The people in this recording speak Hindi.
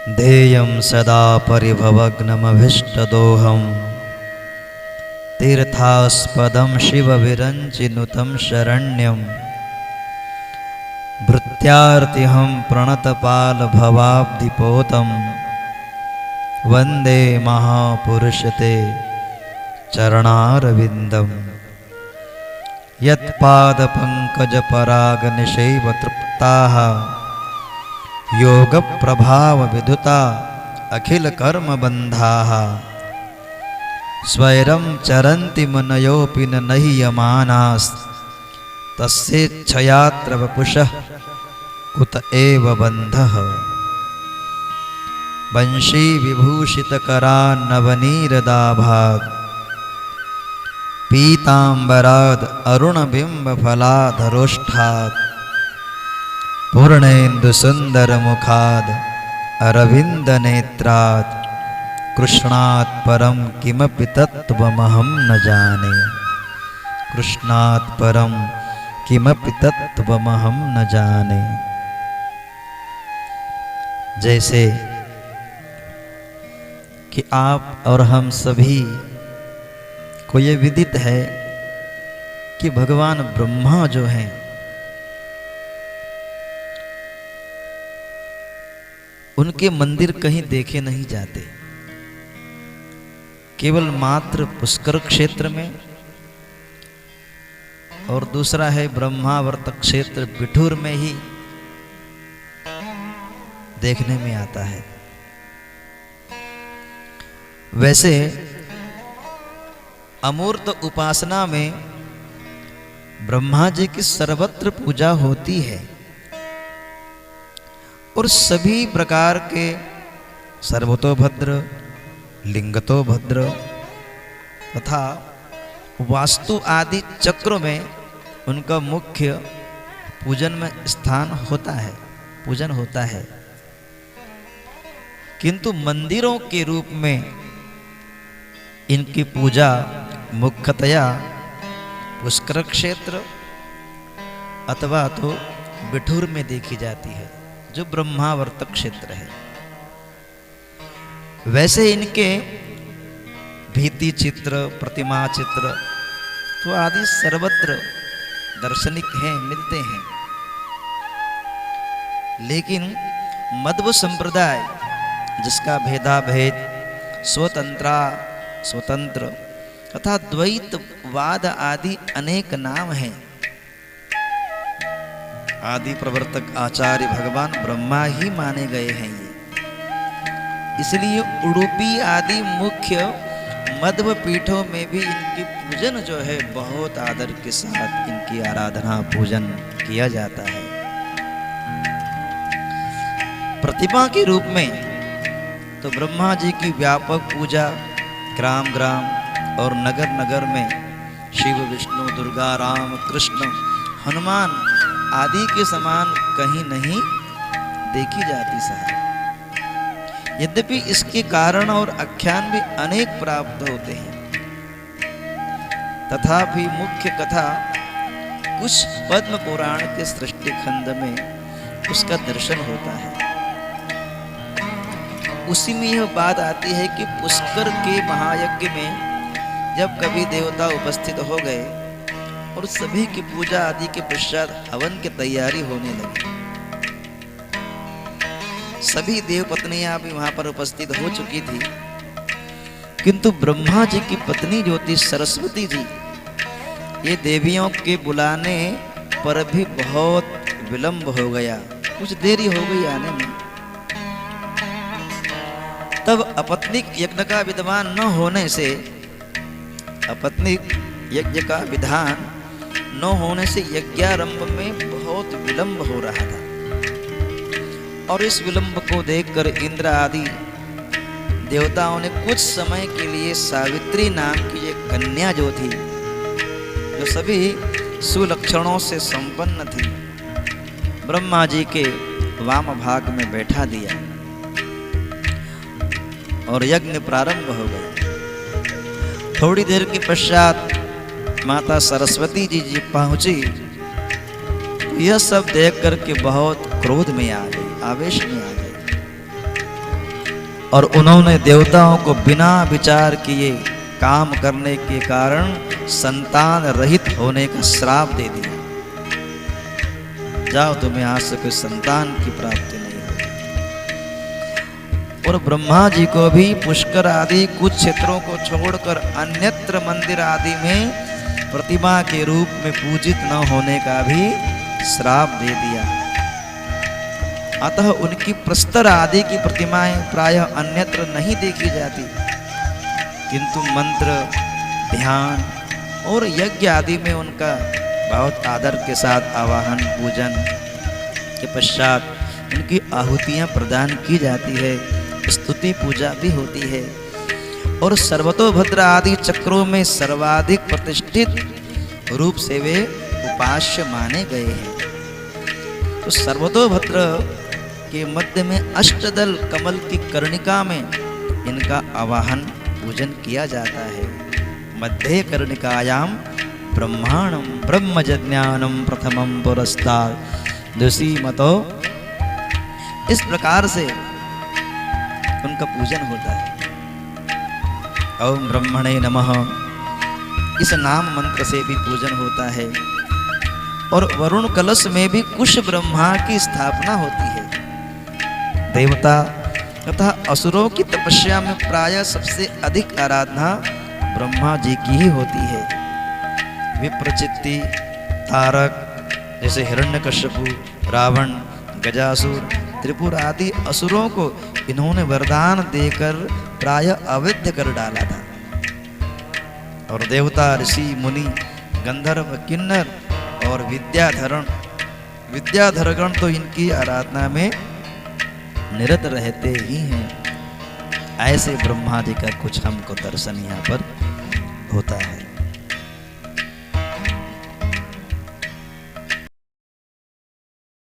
ध्येयं सदा परिभवग्नमभीष्टदोहम् तीर्थास्पदं शिवविरञ्चिनुतं शरण्यं भृत्यार्तिहं प्रणतपालभवाब्धिपोतं वन्दे महापुरुषते चरणारविन्दम् यत्पादपङ्कजपरागनिशैव तृप्ताः योगप्रभावविधुता अखिलकर्मबन्धाः स्वैरं चरन्ति मुनयोऽपि न नह्यमानास्तस्येच्छयात्र वपुषः कुत एव बन्धः वंशीविभूषितकरान्नवनीरदाभात् पीताम्बराद् अरुणबिम्बफलाधरोष्ठात् पूर्णेन्दुसुन्दरमुखाद् अरविन्दनेत्रात् कृष्णात् परं किमपि तत्त्वमहं न जाने कृष्णात् परं किमपि तत्त्वमहं न जाने। जैसे कि आप और हम सभी को ये विदित है कि भगवान ब्रह्मा जो हैं उनके मंदिर कहीं देखे नहीं जाते, केवल मात्र पुष्कर क्षेत्र में, और दूसरा है ब्रह्मावर्त क्षेत्र बिठूर में ही देखने में आता है। वैसे अमूर्त उपासना में ब्रह्मा जी की सर्वत्र पूजा होती है और सभी प्रकार के सर्वतोभद्र, लिंगतोभद्र तथा वास्तु आदि चक्रों में उनका मुख्य पूजन में स्थान होता है, पूजन होता है। किंतु मंदिरों के रूप में इनकी पूजा मुख्यतया पुष्कर क्षेत्र अथवा तो बिठूर में देखी जाती है, जो ब्रह्मावर्त क्षेत्र है। वैसे इनके भित्ति चित्र, प्रतिमा चित्र तो आदि सर्वत्र दर्शनिक हैं, मिलते हैं। लेकिन मध्व संप्रदाय जिसका भेदाभेद स्वतंत्र तथा द्वैतवाद आदि अनेक नाम हैं। आदि प्रवर्तक आचार्य भगवान ब्रह्मा ही माने गए हैं ये। इसलिए उडुपी आदि मुख्य मध्व पीठों में भी इनकी पूजन जो है बहुत आदर के साथ इनकी आराधना पूजन किया जाता है। प्रतिमा के रूप में तो ब्रह्मा जी की व्यापक पूजा ग्राम ग्राम और नगर नगर में शिव, विष्णु, दुर्गा, राम, कृष्ण, हनुमान आदि के समान कहीं नहीं देखी जाती साहब। यद्यपि इसके कारण और आख्यान भी अनेक प्राप्त होते हैं, तथापि मुख्य कथा कुछ पद्म पुराण के सृष्टि खंड में उसका दर्शन होता है। उसी में यह बात आती है कि पुष्कर के महायज्ञ में जब कभी देवता उपस्थित हो गए और सभी की पूजा आदि के पश्चात हवन की तैयारी होने लगी। सभी देव पत्नियां भी वहां पर उपस्थित हो चुकी थी, किंतु ब्रह्मा जी की पत्नी जो थी सरस्वती जी, ये देवियों के बुलाने पर भी बहुत विलंब हो गया, कुछ देरी हो गई आने में। तब अपत्निक यज्ञ का विद्वान न होने से, अपत्निक यज्ञ का विधान न होने से यज्ञारंभ में बहुत विलंब हो रहा था। और इस विलंब को देखकर इंद्र आदि देवताओं ने कुछ समय के लिए सावित्री नाम की एक कन्या जो थी, जो सभी सुलक्षणों से संपन्न थी, ब्रह्मा जी के वाम भाग में बैठा दिया और यज्ञ प्रारंभ हो गया। थोड़ी देर के पश्चात माता सरस्वती जी पहुंची। यह सब देख करके बहुत क्रोध में आ गई, आवेश में आ गई और उन्होंने देवताओं को बिना विचार किए काम करने के कारण संतान रहित होने का श्राप दे दिया। जाओ, तुम्हें आज से कोई संतान की प्राप्ति नहीं होगी। और ब्रह्मा जी को भी पुष्कर आदि कुछ क्षेत्रों को छोड़कर अन्यत्र मंदिर आदि में प्रतिमा के रूप में पूजित न होने का भी श्राप दे दिया। अतः उनकी प्रस्तर आदि की प्रतिमाएं प्रायः अन्यत्र नहीं देखी जाती, किंतु मंत्र, ध्यान और यज्ञ आदि में उनका बहुत आदर के साथ आवाहन पूजन के पश्चात उनकी आहुतियां प्रदान की जाती है, स्तुति पूजा भी होती है। और सर्वतोभद्र आदि चक्रों में सर्वाधिक प्रतिष्ठित रूप से वे उपास्य माने गए हैं। तो सर्वतोभद्र के मध्य में अष्टदल कमल की कर्णिका में इनका आवाहन पूजन किया जाता है। मध्य कर्णिकायाम ब्रह्मांडम ब्रह्मज्ञानम प्रथमम पुरस्तात् दूसरी मतो। इस प्रकार से उनका पूजन होता है। ओम ब्रह्मणे नमः इस नाम मंत्र से भी पूजन होता है। और वरुण कलश में भी कुश ब्रह्मा की स्थापना होती है। देवता तथा असुरों की तपस्या में प्रायः सबसे अधिक आराधना ब्रह्मा जी की ही होती है। विप्रचित्ति, तारक जैसे हिरण्यकश्यपु, रावण, गजासुर, त्रिपुर आदि असुरों को इन्होंने वरदान देकर प्रायः अवैध कर डाला था। और देवता, ऋषि, मुनि, गंधर्व, किन्नर और विद्याधरगण तो इनकी आराधना में निरत रहते ही हैं। ऐसे ब्रह्मा जी का कुछ हमको दर्शन यहाँ पर होता है।